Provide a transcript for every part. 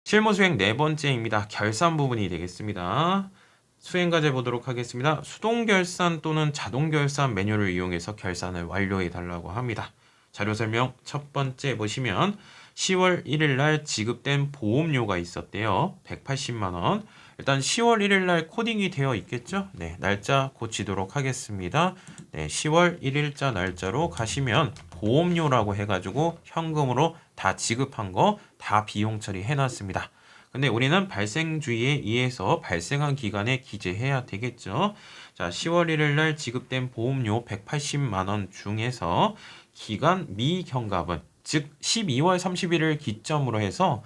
실무 수행 네 번째입니다. 결산 부분이 되겠습니다. 수행 과제 보도록 하겠습니다. 수동 결산 또는 자동 결산 메뉴를 이용해서 결산을 완료해 달라고 합니다. 자료 설명 첫 번째 보시면 10월 1일 날 지급된 보험료가 있었대요. 180만 원. 일단 10월 1일 날 코딩이 되어 있겠죠? 네, 날짜 고치도록 하겠습니다. 네, 10월 1일자 날짜로 가시면 보험료라고 해가지고 현금으로 다 지급한 거 다 비용 처리해 놨습니다. 근데 우리는 발생주의에 의해서 발생한 기간에 기재해야 되겠죠. 자, 10월 1일 날 지급된 보험료 180만 원 중에서 기간 미경납은 즉 12월 31일 기점으로 해서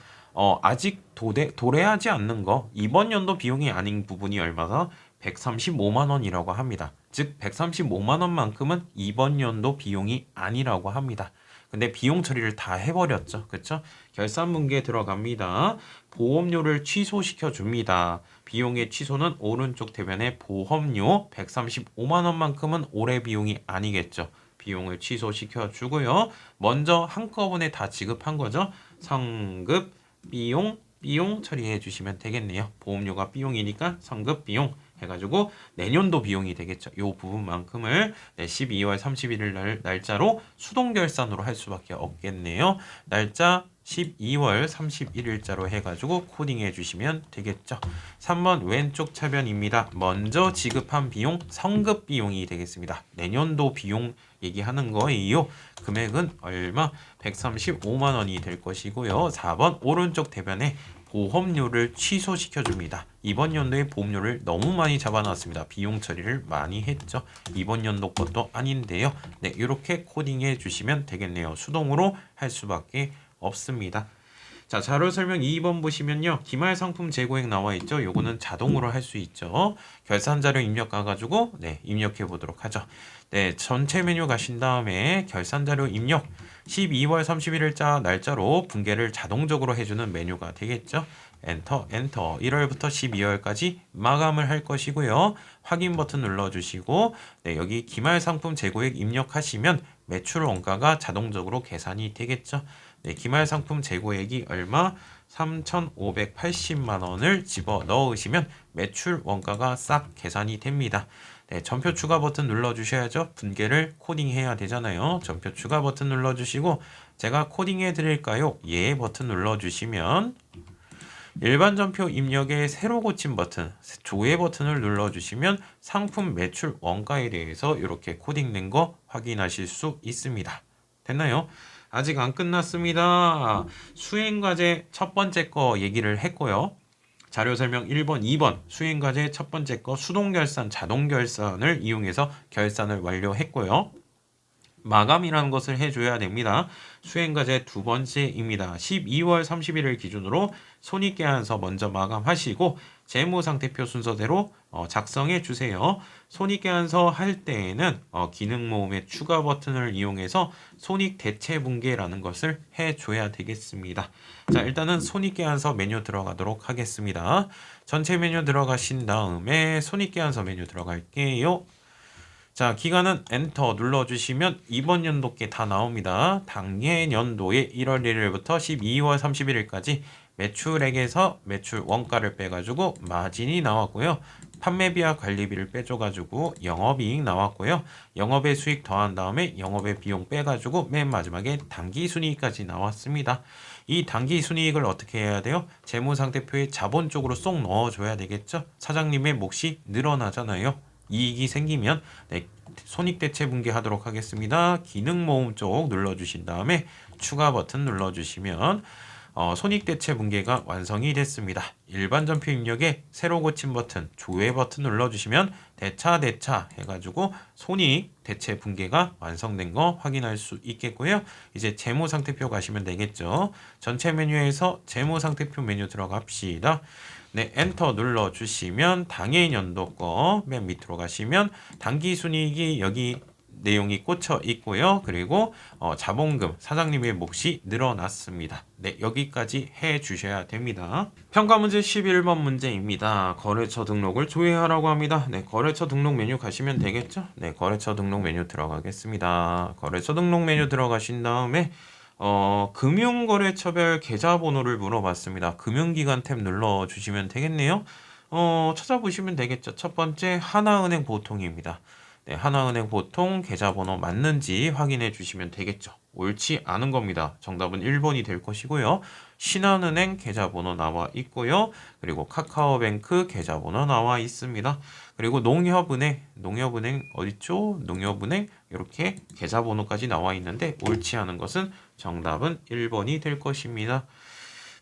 아직 도래하지 않는 거 이번 연도 비용이 아닌 부분이 얼마가 135만 원이라고 합니다. 즉 135만 원만큼은 이번 연도 비용이 아니라고 합니다. 근데 비용 처리를 다 해버렸죠. 그렇죠? 결산분기에 들어갑니다. 보험료를 취소시켜 줍니다. 비용의 취소는 오른쪽 대변에 보험료 135만 원만큼은 올해 비용이 아니겠죠. 비용을 취소시켜 주고요. 먼저 한꺼번에 다 지급한 거죠. 성급, 비용 처리해 주시면 되겠네요. 보험료가 비용이니까 성급, 비용 해가지고 내년도 비용이 되겠죠. 이 부분만큼을 12월 31일 날짜로 수동 결산으로 할 수밖에 없겠네요. 날짜 12월 31일자로 해가지고 코딩해 주시면 되겠죠. 3번 왼쪽 차변입니다. 먼저 지급한 비용 성급 비용이 되겠습니다. 내년도 비용 얘기하는 거예요. 금액은 얼마? 135만 원이 될 것이고요. 4번 오른쪽 대변에 보험료를 취소시켜 줍니다. 이번 연도에 보험료를 너무 많이 잡아놨습니다. 비용 처리를 많이 했죠. 이번 연도 것도 아닌데요. 네, 이렇게 코딩해 주시면 되겠네요. 수동으로 할 수밖에 없습니다. 자, 자료 설명 2번 보시면요. 기말 상품 재고액 나와 있죠. 요거는 자동으로 할 수 있죠. 결산 자료 입력 가가지고 입력해 보도록 하죠. 네, 전체 메뉴 가신 다음에 결산 자료 입력 12월 31일자 날짜로 분계를 자동적으로 해주는 메뉴가 되겠죠. 엔터 1월부터 12월까지 마감을 할 것이고요. 확인 버튼 눌러주시고 여기 기말 상품 재고액 입력하시면 매출 원가가 자동적으로 계산이 되겠죠. 기말 상품 재고액이 얼마? 3,580만 원을 집어 넣으시면 매출 원가가 싹 계산이 됩니다. 전표 추가 버튼 눌러주셔야죠. 분계를 코딩해야 되잖아요. 전표 추가 버튼 눌러주시고 제가 코딩해 드릴까요? 예 버튼 눌러주시면 일반 전표 입력에 새로 고침 버튼, 조회 버튼을 눌러주시면 상품 매출 원가에 대해서 이렇게 코딩된 거 확인하실 수 있습니다. 됐나요? 아직 안 끝났습니다. 수행과제 첫 번째 거 얘기를 했고요. 자료 설명 1번, 2번 수행과제 첫 번째 거 수동결산, 자동결산을 이용해서 결산을 완료했고요. 마감이라는 것을 해줘야 됩니다. 수행과제 두 번째입니다. 12월 31일 기준으로 손익계산서 먼저 마감하시고 재무상태표 순서대로 작성해 주세요. 손익계산서 할 때에는 기능모음의 추가 버튼을 이용해서 손익대체분계라는 것을 해줘야 되겠습니다. 자, 일단은 손익계산서 메뉴 들어가도록 하겠습니다. 전체 메뉴 들어가신 다음에 손익계산서 메뉴 들어갈게요. 자, 기간은 엔터 눌러주시면 이번 연도께 다 나옵니다. 당해년도에 1월 1일부터 12월 31일까지 매출액에서 매출 원가를 빼가지고 마진이 나왔고요. 판매비와 관리비를 빼줘가지고 영업이익 나왔고요. 영업의 수익 더한 다음에 영업의 비용 빼가지고 맨 마지막에 당기순이익까지 나왔습니다. 이 당기순이익을 어떻게 해야 돼요? 재무상태표에 자본 쪽으로 쏙 넣어줘야 되겠죠? 사장님의 몫이 늘어나잖아요. 이익이 생기면 손익대체 분계하도록 하겠습니다. 기능 모음 쪽 눌러주신 다음에 추가 버튼 눌러주시면 손익대체 분계가 완성이 됐습니다. 일반 전표 입력에 새로 고침 버튼, 조회 버튼 눌러주시면 대차 해가지고 손익대체 분계가 완성된 거 확인할 수 있겠고요. 이제 재무상태표 가시면 되겠죠. 전체 메뉴에서 재무상태표 메뉴 들어갑시다. 엔터 눌러주시면 당해년도 거 맨 밑으로 가시면 당기순이익이 여기 내용이 꽂혀 있고요. 그리고 자본금 사장님의 몫이 늘어났습니다. 여기까지 해 주셔야 됩니다. 평가 문제 11번 문제입니다. 거래처 등록을 조회하라고 합니다. 거래처 등록 메뉴 가시면 되겠죠? 거래처 등록 메뉴 들어가겠습니다. 거래처 등록 메뉴 들어가신 다음에 금융거래처별 계좌번호를 물어봤습니다. 금융기관 탭 눌러주시면 되겠네요. 찾아보시면 되겠죠. 첫 번째 하나은행 보통입니다. 네, 하나은행 보통 계좌번호 맞는지 확인해 주시면 되겠죠. 옳지 않은 겁니다. 정답은 1번이 될 것이고요. 신한은행 계좌번호 나와 있고요. 그리고 카카오뱅크 계좌번호 나와 있습니다. 그리고 농협은행 어딨죠? 농협은행 이렇게 계좌번호까지 나와 있는데 옳지 않은 것은 정답은 1번이 될 것입니다.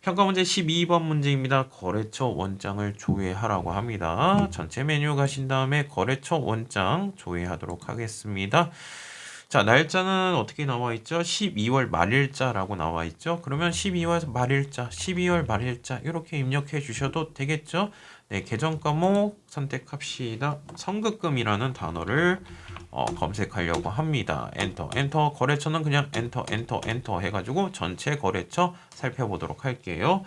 평가 문제 12번 문제입니다. 거래처 원장을 조회하라고 합니다. 전체 메뉴 가신 다음에 거래처 원장 조회하도록 하겠습니다. 자, 날짜는 어떻게 나와 있죠? 12월 말일자라고 나와 있죠? 그러면 12월 말일자 이렇게 입력해 주셔도 되겠죠? 네, 계정 과목 선택합시다. 선급금이라는 단어를 검색하려고 합니다. 엔터. 거래처는 그냥 엔터 해가지고 전체 거래처 살펴보도록 할게요.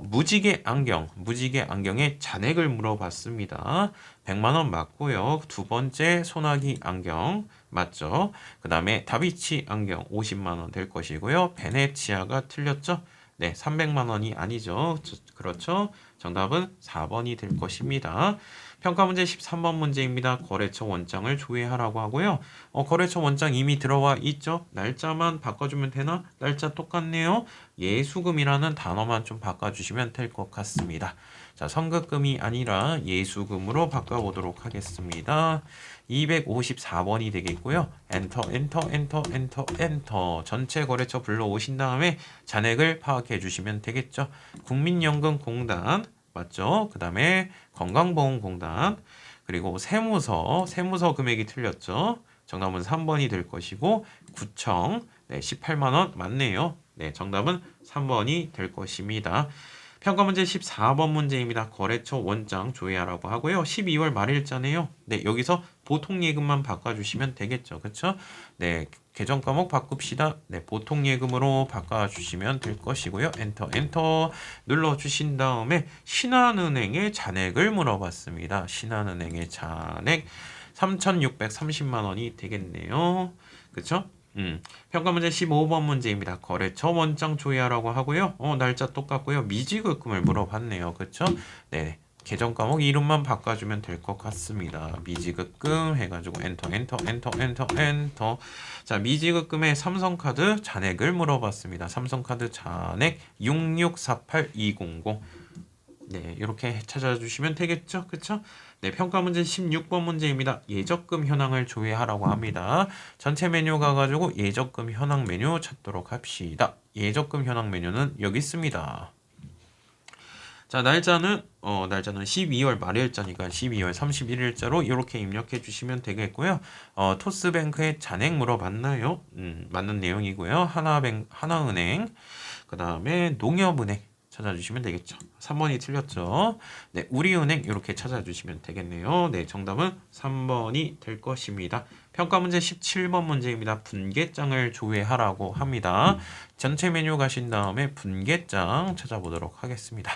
무지개 안경의 잔액을 물어봤습니다. 100만 원 맞고요. 두 번째 소나기 안경 맞죠? 그 다음에 다비치 안경 50만 원 될 것이고요. 베네치아가 틀렸죠? 네, 300만 원이 아니죠. 그렇죠? 정답은 4번이 될 것입니다. 평가 문제 13번 문제입니다. 거래처 원장을 조회하라고 하고요. 거래처 원장 이미 들어와 있죠? 날짜만 바꿔주면 되나? 날짜 똑같네요. 예수금이라는 단어만 좀 바꿔주시면 될 것 같습니다. 자, 선급금이 아니라 예수금으로 바꿔보도록 하겠습니다. 254번이 되겠고요. 엔터. 전체 거래처 불러오신 다음에 잔액을 파악해 주시면 되겠죠. 국민연금공단 맞죠? 그 다음에 건강보험공단 그리고 세무서 금액이 틀렸죠. 정답은 3번이 될 것이고 구청 18만 원 맞네요. 네, 정답은 3번이 될 것입니다. 평가 문제 14번 문제입니다. 거래처 원장 조회하라고 하고요. 12월 말일자네요. 네, 여기서 보통 예금만 바꿔주시면 되겠죠. 그쵸? 네, 계정 과목 바꿉시다. 네, 보통 예금으로 바꿔주시면 될 것이고요. 엔터 눌러주신 다음에 신한은행의 잔액을 물어봤습니다. 신한은행의 잔액 3,630만 원이 되겠네요. 그쵸? 평가 문제 15번 문제입니다. 거래처 원장 조회하라고 하고요. 날짜 똑같고요. 미지급금을 물어봤네요. 그쵸? 네. 계정 과목 이름만 바꿔주면 될 것 같습니다. 미지급금 해가지고 엔터. 자, 미지급금의 삼성카드 잔액을 물어봤습니다. 삼성카드 잔액 6648200. 네, 이렇게 찾아주시면 되겠죠? 그쵸? 네, 평가 문제 16번 문제입니다. 예적금 현황을 조회하라고 합니다. 전체 메뉴 가가지고 예적금 현황 메뉴 찾도록 합시다. 예적금 현황 메뉴는 여기 있습니다. 자, 날짜는 12월 말일자니까 12월 31일자로 이렇게 입력해 주시면 되겠고요. 토스뱅크의 잔액 물어봤나요? 맞는 내용이고요. 하나은행, 그 다음에 농협은행 찾아주시면 되겠죠. 3번이 틀렸죠. 네, 우리은행 이렇게 찾아주시면 되겠네요. 네, 정답은 3번이 될 것입니다. 평가 문제 17번 문제입니다. 분계장을 조회하라고 합니다. 전체 메뉴 가신 다음에 분계장 찾아보도록 하겠습니다.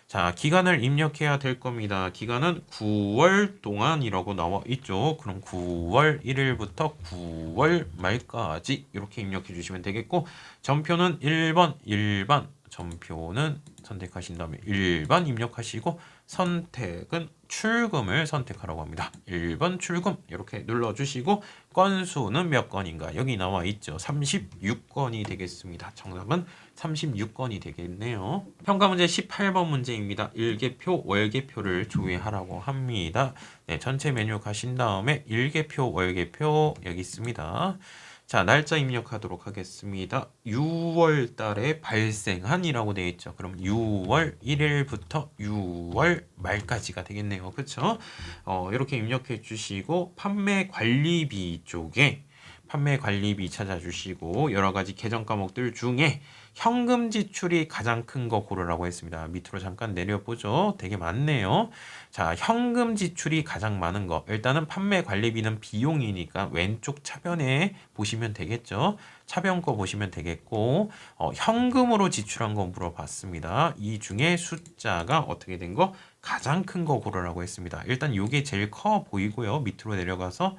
자, 기간을 입력해야 될 겁니다. 기간은 9월 동안이라고 나와 있죠. 그럼 9월 1일부터 9월 말까지 이렇게 입력해 주시면 되겠고, 전표는 1번, 전표는 선택하신 다음에 1번 입력하시고 선택은 출금을 선택하라고 합니다. 1번 출금 이렇게 눌러주시고 건수는 몇 건인가 여기 나와 있죠. 36건이 되겠습니다. 정답은 36건이 되겠네요. 평가 문제 18번 문제입니다. 일개표, 월개표를 조회하라고 합니다. 네, 전체 메뉴 가신 다음에 일개표, 월개표 여기 있습니다. 자, 날짜 입력하도록 하겠습니다. 6월 달에 발생한이라고 되어 있죠. 그럼 6월 1일부터 6월 말까지가 되겠네요. 그쵸? 이렇게 입력해 주시고 판매 관리비 쪽에 판매 관리비 찾아주시고 여러 가지 계정 과목들 중에 현금 지출이 가장 큰 거 고르라고 했습니다. 밑으로 잠깐 내려보죠. 되게 많네요. 자, 현금 지출이 가장 많은 거. 일단은 판매 관리비는 비용이니까 왼쪽 차변에 보시면 되겠죠. 차변 거 보시면 되겠고 현금으로 지출한 거 물어봤습니다. 이 중에 숫자가 어떻게 된 거? 가장 큰 거 고르라고 했습니다. 일단 이게 제일 커 보이고요. 밑으로 내려가서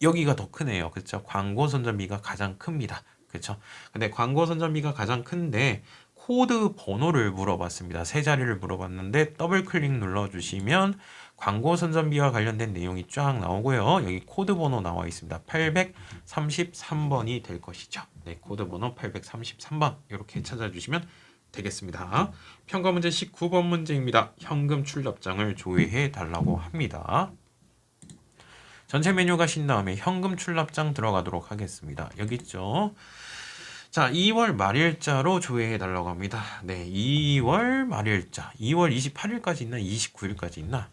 여기가 더 크네요. 그렇죠? 광고 선전비가 가장 큽니다. 그쵸? 근데 광고 선전비가 가장 큰데 코드 번호를 물어봤습니다. 세 자리를 물어봤는데 더블 클릭 눌러주시면 광고 선전비와 관련된 내용이 쫙 나오고요. 여기 코드 번호 나와 있습니다. 833번이 될 것이죠. 네, 코드 번호 833번 이렇게 찾아주시면 되겠습니다. 평가 문제 19번 문제입니다. 현금 출납장을 조회해 달라고 합니다. 전체 메뉴 가신 다음에 현금 출납장 들어가도록 하겠습니다. 여기 있죠. 자, 2월 말일자로 조회해 달라고 합니다. 네, 2월 말일자. 2월 28일까지 있나? 29일까지 있나?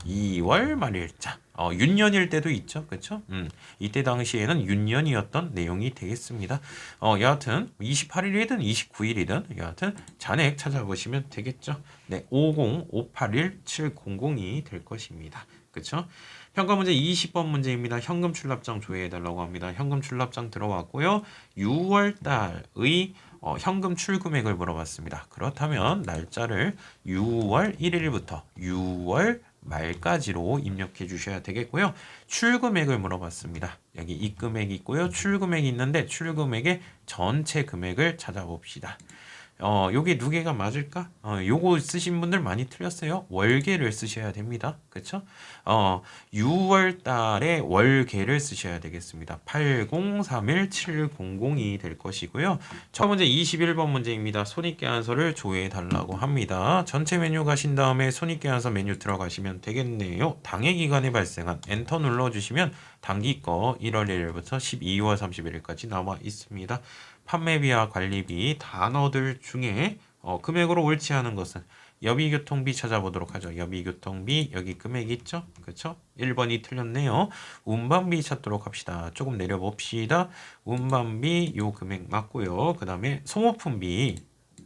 2월 말일자. 윤년일 때도 있죠. 그쵸? 이때 당시에는 윤년이었던 내용이 되겠습니다. 여하튼 28일이든 29일이든 여하튼 잔액 찾아보시면 되겠죠. 네, 50581-700이 될 것입니다. 그쵸? 평가 문제 20번 문제입니다. 현금 출납장 조회해 달라고 합니다. 현금 출납장 들어왔고요. 6월 달의 현금 출금액을 물어봤습니다. 그렇다면 날짜를 6월 1일부터 6월 말까지로 입력해 주셔야 되겠고요. 출금액을 물어봤습니다. 여기 입금액이 있고요. 출금액이 있는데 출금액의 전체 금액을 찾아봅시다. 요게 두 개가 맞을까? 요거 쓰신 분들 많이 틀렸어요. 월계를 쓰셔야 됩니다. 그쵸? 6월 달에 월계를 쓰셔야 되겠습니다. 8031700이 될 것이고요. 첫 번째 21번 문제입니다. 손익 계산서를 조회해 달라고 합니다. 전체 메뉴 가신 다음에 손익 계산서 메뉴 들어가시면 되겠네요. 당해 기간에 발생한 엔터 눌러주시면 당기 거 1월 1일부터 12월 31일까지 나와 있습니다. 판매비와 관리비 단어들 중에 금액으로 옳지 않은 것은 여비교통비 찾아보도록 하죠. 여비교통비 여기 금액이 있죠. 그렇죠? 1번이 틀렸네요. 운반비 찾도록 합시다. 조금 내려봅시다. 운반비 요 금액 맞고요. 그 다음에 소모품비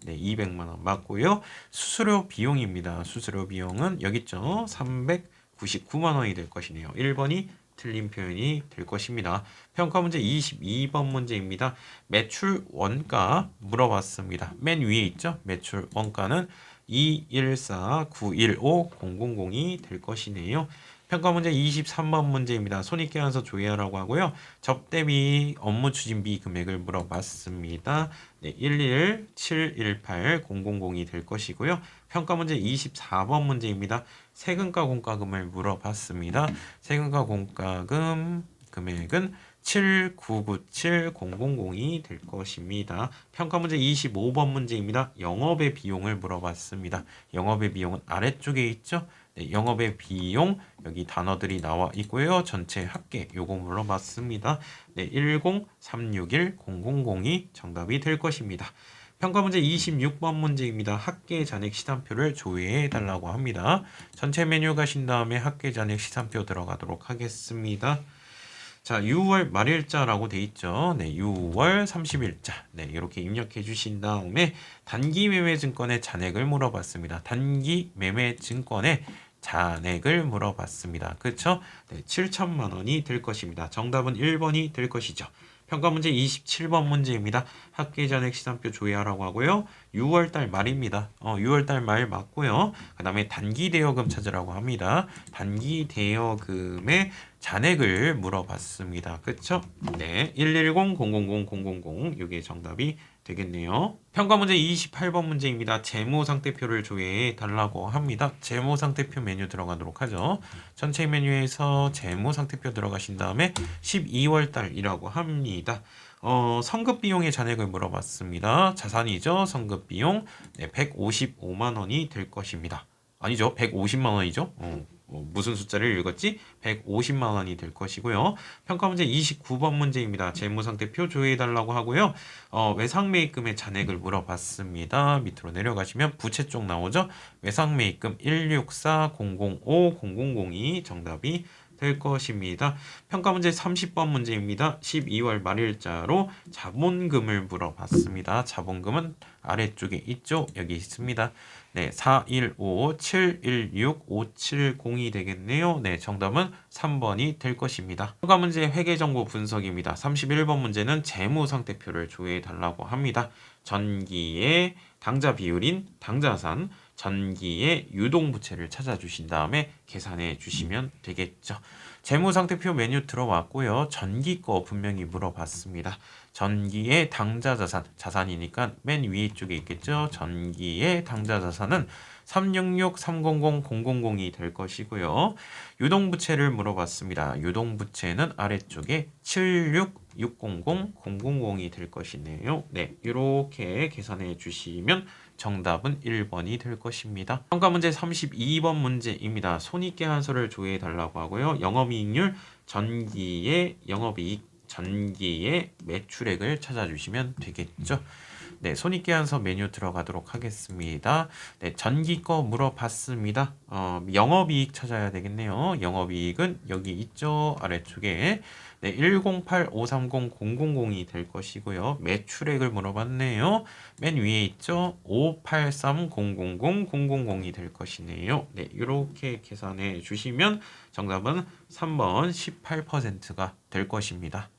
네, 200만 원 맞고요. 수수료 비용입니다. 수수료 비용은 여기 있죠. 399만 원이 될 것이네요. 1번이 틀린 표현이 될 것입니다. 평가 문제 22번 문제입니다. 매출 원가 물어봤습니다. 맨 위에 있죠? 매출 원가는 214915000이 될 것이네요. 평가 문제 23번 문제입니다. 손익계산서 조회하라고 하고요. 접대비, 업무 추진비 금액을 물어봤습니다. 네, 1171800이 될 것이고요. 평가 문제 24번 문제입니다. 세금과 공과금을 물어봤습니다. 세금과 공과금 금액은 7997000이 될 것입니다. 평가 문제 25번 문제입니다. 영업의 비용을 물어봤습니다. 영업의 비용은 아래쪽에 있죠? 네, 영업의 비용 여기 단어들이 나와 있고요. 전체 합계 요거 물어봤습니다. 네, 1036100이 정답이 될 것입니다. 평가 문제 26번 문제입니다. 합계 잔액 시산표를 조회해 달라고 합니다. 전체 메뉴 가신 다음에 합계 잔액 시산표 들어가도록 하겠습니다. 자, 6월 말일자라고 돼 있죠. 네, 6월 30일자. 네, 이렇게 입력해 주신 다음에 단기 매매 증권의 잔액을 물어봤습니다. 단기 매매 증권의 잔액을 물어봤습니다. 그렇죠? 네, 7천만 원이 될 것입니다. 정답은 1번이 될 것이죠. 평가 문제 27번 문제입니다. 합계 잔액 시산표 조회하라고 하고요. 6월달 말입니다. 6월달 말 맞고요. 그 다음에 단기 대여금 찾으라고 합니다. 단기 대여금의 잔액을 물어봤습니다. 그쵸? 네, 110000000 이게 정답이 되겠네요. 평가 문제 28번 문제입니다. 재무상태표를 조회해 달라고 합니다. 재무상태표 메뉴 들어가도록 하죠. 전체 메뉴에서 재무상태표 들어가신 다음에 12월 달이라고 합니다. 선급비용의 잔액을 물어봤습니다. 자산이죠. 선급비용 네, 155만 원이 될 것입니다. 아니죠. 150만 원이죠. 무슨 숫자를 읽었지? 150만 원이 될 것이고요. 평가 문제 29번 문제입니다. 재무상태표 조회해달라고 하고요. 외상매입금의 잔액을 물어봤습니다. 밑으로 내려가시면 부채 쪽 나오죠. 외상매입금 164005000이 정답이 될 것입니다. 평가 문제 30번 문제입니다. 12월 말일자로 자본금을 물어봤습니다. 자본금은 아래쪽에 있죠. 여기 있습니다. 네, 4157165570이 되겠네요. 네, 정답은 3번이 될 것입니다. 평가 문제 회계정보 분석입니다. 31번 문제는 재무상태표를 조회해 달라고 합니다. 전기의 당좌 비율인 당좌산, 전기의 유동부채를 찾아주신 다음에 계산해 주시면 되겠죠. 재무상태표 메뉴 들어왔고요. 전기 거 분명히 물어봤습니다. 전기의 당좌 자산, 자산이니까 맨 위에 쪽에 있겠죠. 전기의 당좌 자산은 366-300-000이 될 것이고요. 유동부채를 물어봤습니다. 유동부채는 아래쪽에 76-600-000이 될 것이네요. 네, 이렇게 계산해 주시면 정답은 1번이 될 것입니다. 평가 문제 32번 문제입니다. 손익계산서를 조회해 달라고 하고요. 영업이익률, 전기의 영업이익, 전기의 매출액을 찾아주시면 되겠죠. 네, 손익계산서 메뉴 들어가도록 하겠습니다. 네, 전기 거 물어봤습니다. 영업이익 찾아야 되겠네요. 영업이익은 여기 있죠. 아래쪽에. 네, 108-530-000이 될 것이고요. 매출액을 물어봤네요. 맨 위에 있죠. 583-000-000이 될 것이네요. 네, 이렇게 계산해 주시면 정답은 3번 18%가 될 것입니다.